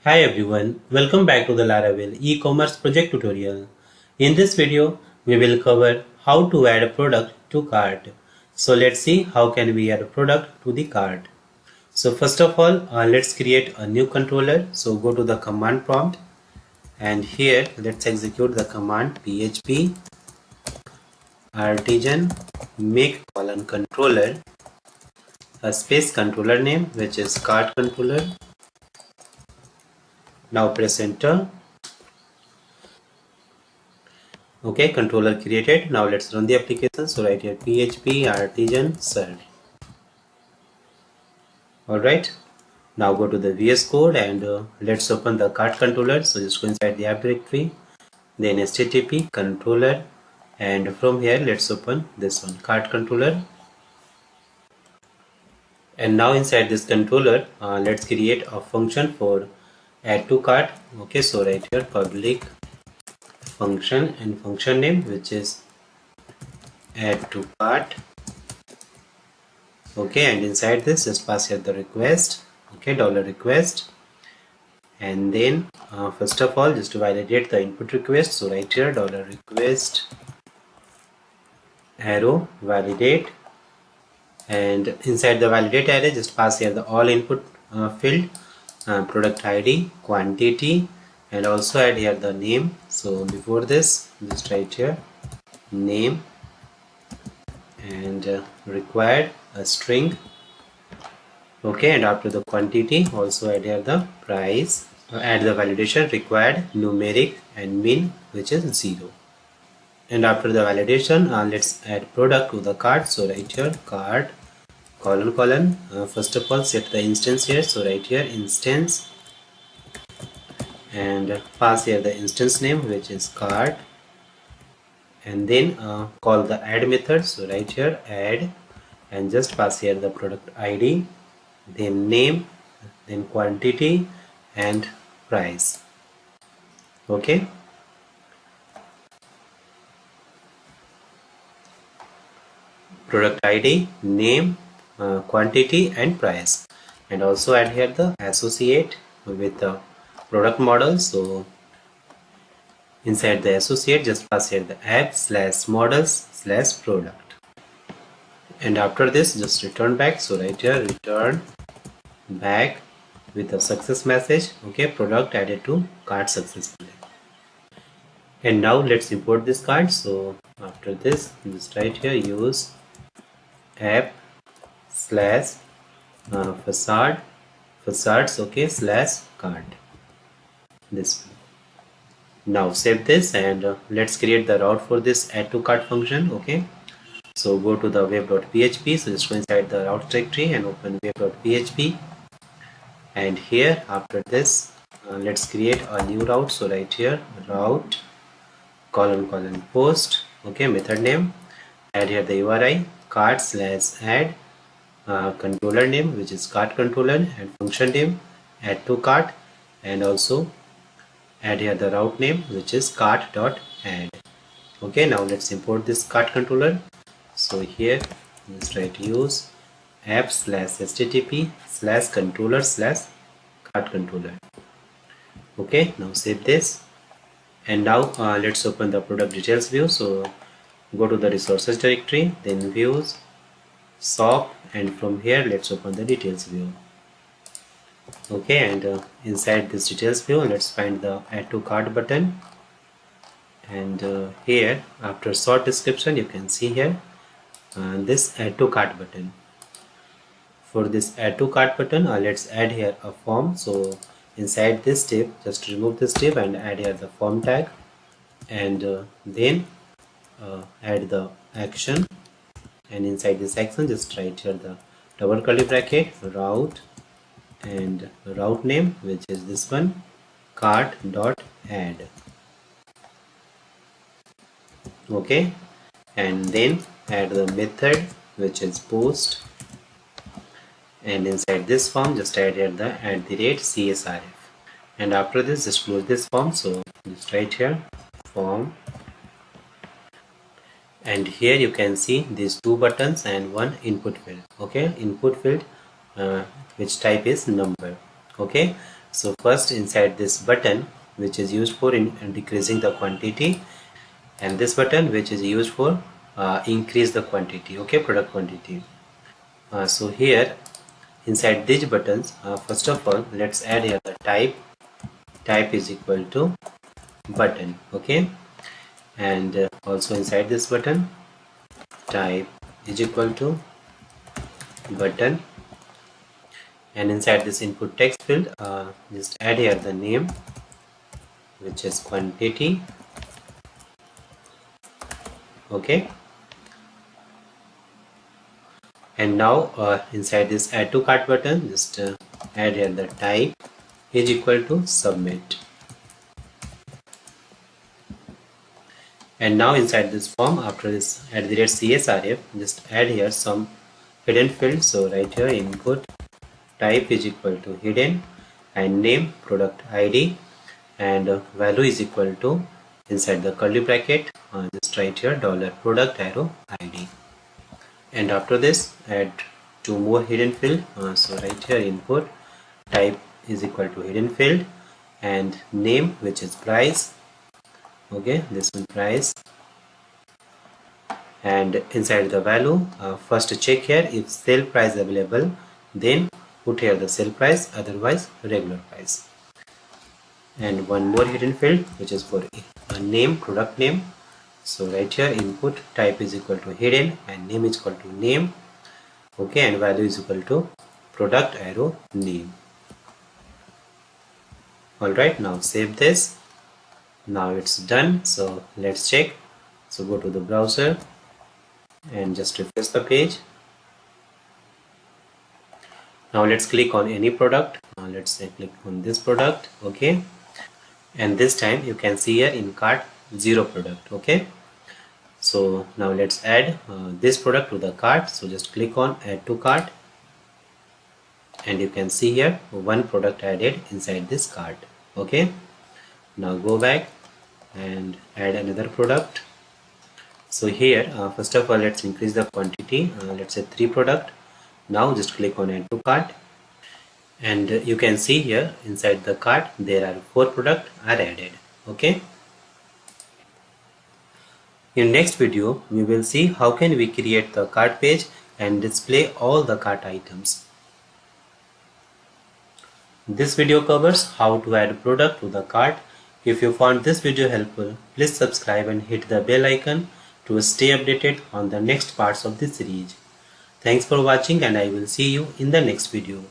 Hi everyone, welcome back to the Laravel E-Commerce Project tutorial. In this video, we will cover how to add a product to cart. So let's see how can we add a product to the cart. So first of all, let's create a new controller. So go to the command prompt and here let's execute the command php artisan make controller a space controller name which is CartController. Now press enter. Okay, controller created. Now let's run the application. So right here php artisan serve. Alright, now go to the VS Code and let's open the cart controller. So just go inside the app directory, then http controller, and from here let's open this one, cart controller. And now inside this controller, let's create a function for add to cart. Okay, so right here public function and function name which is add to cart. Okay, and inside this just pass here the request. Okay, $request, and then first of all just to validate the input request, so right here $request arrow validate, and inside the validate array just pass here the all input field, product ID, quantity, and also add here the name. So before this just write here name and required a string. Okay, and after the quantity also add here the price, add the validation required numeric and min which is 0. And after the validation let's add product to the cart. So right here cart colon first of all set the instance here. So right here instance and pass here the instance name which is cart, and then call the add method. So right here add and just pass here the product ID, then name, then quantity and price. Okay, product ID, name, quantity and price, and also add here the associate with the product model. So inside the associate just pass here the app / models / product, and after this just return back. So right here return back with a success message. Okay, product added to cart successfully. And now let's import this cart. So after this just right here use app / facades, okay, / cart, this one. Now save this and let's create the route for this add to cart function. Okay, so go to the web.php. So just go inside the route directory and open web.php, and here after this let's create a new route. So right here route colon post. Okay, method name, add here the URI cart / add controller name which is cart controller, and function name add to cart, and also add here the route name which is cart.add. Okay, now let's import this cart controller. So here let's write use app /http /controller /cart controller. Okay, now save this, and now let's open the product details view. So go to the resources directory, then views, shop, and from here let's open the details view. Okay, and inside this details view let's find the add to cart button, and here after short description you can see here this add to cart button. For this add to cart button let's add here a form. So inside this div just remove this div and add here the form tag, and then add the action, and inside this action just write here the double curly bracket route and route name which is this one cart.add. Okay, and then add the method which is post, and inside this form just add here the @CSRF, and after this just close this form. So just write here form, and here you can see these two buttons and one input field. Okay, input field which type is number. Okay, So first, inside this button, which is used for decreasing the quantity, and this button which is used for increase the quantity, okay, product quantity. So here inside these buttons, first of all, let's add here the type is equal to button, okay, and also inside this button, type is equal to button, and inside this input text field, just add here the name, which is quantity, okay. And now inside this add to cart button, just add here the type is equal to submit. And now inside this form, after this @CSRF, just add here some hidden field. So right here input type is equal to hidden, and name product ID, and value is equal to, inside the curly bracket, just write here $product arrow ID. And after this add two more hidden field. So right here input type is equal to hidden field, and name, which is price, okay, this one price, and inside the value, first check here if sale price available, then put here the sale price, otherwise regular price. And one more hidden field, which is for name, product name. So right here input type is equal to hidden, and name is equal to name, okay, and value is equal to product arrow name. Alright, now save this. Now it's done. So let's check. So go to the browser and just refresh the page. Now let's click on any product. Let's say click on this product, okay, and this time you can see here in cart 0 product, okay. So now let's add this product to the cart. So just click on add to cart, and you can see here one product added inside this cart, okay. Now go back and add another product. So here first of all, let's increase the quantity, let's say 3 product. Now just click on add to cart, and you can see here inside the cart there are 4 products are added, okay. In next video we will see how can we create the cart page and display all the cart items. This video covers how to add product to the cart. If you found this video helpful, please subscribe and hit the bell icon to stay updated on the next parts of this series. Thanks for watching, and I will see you in the next video.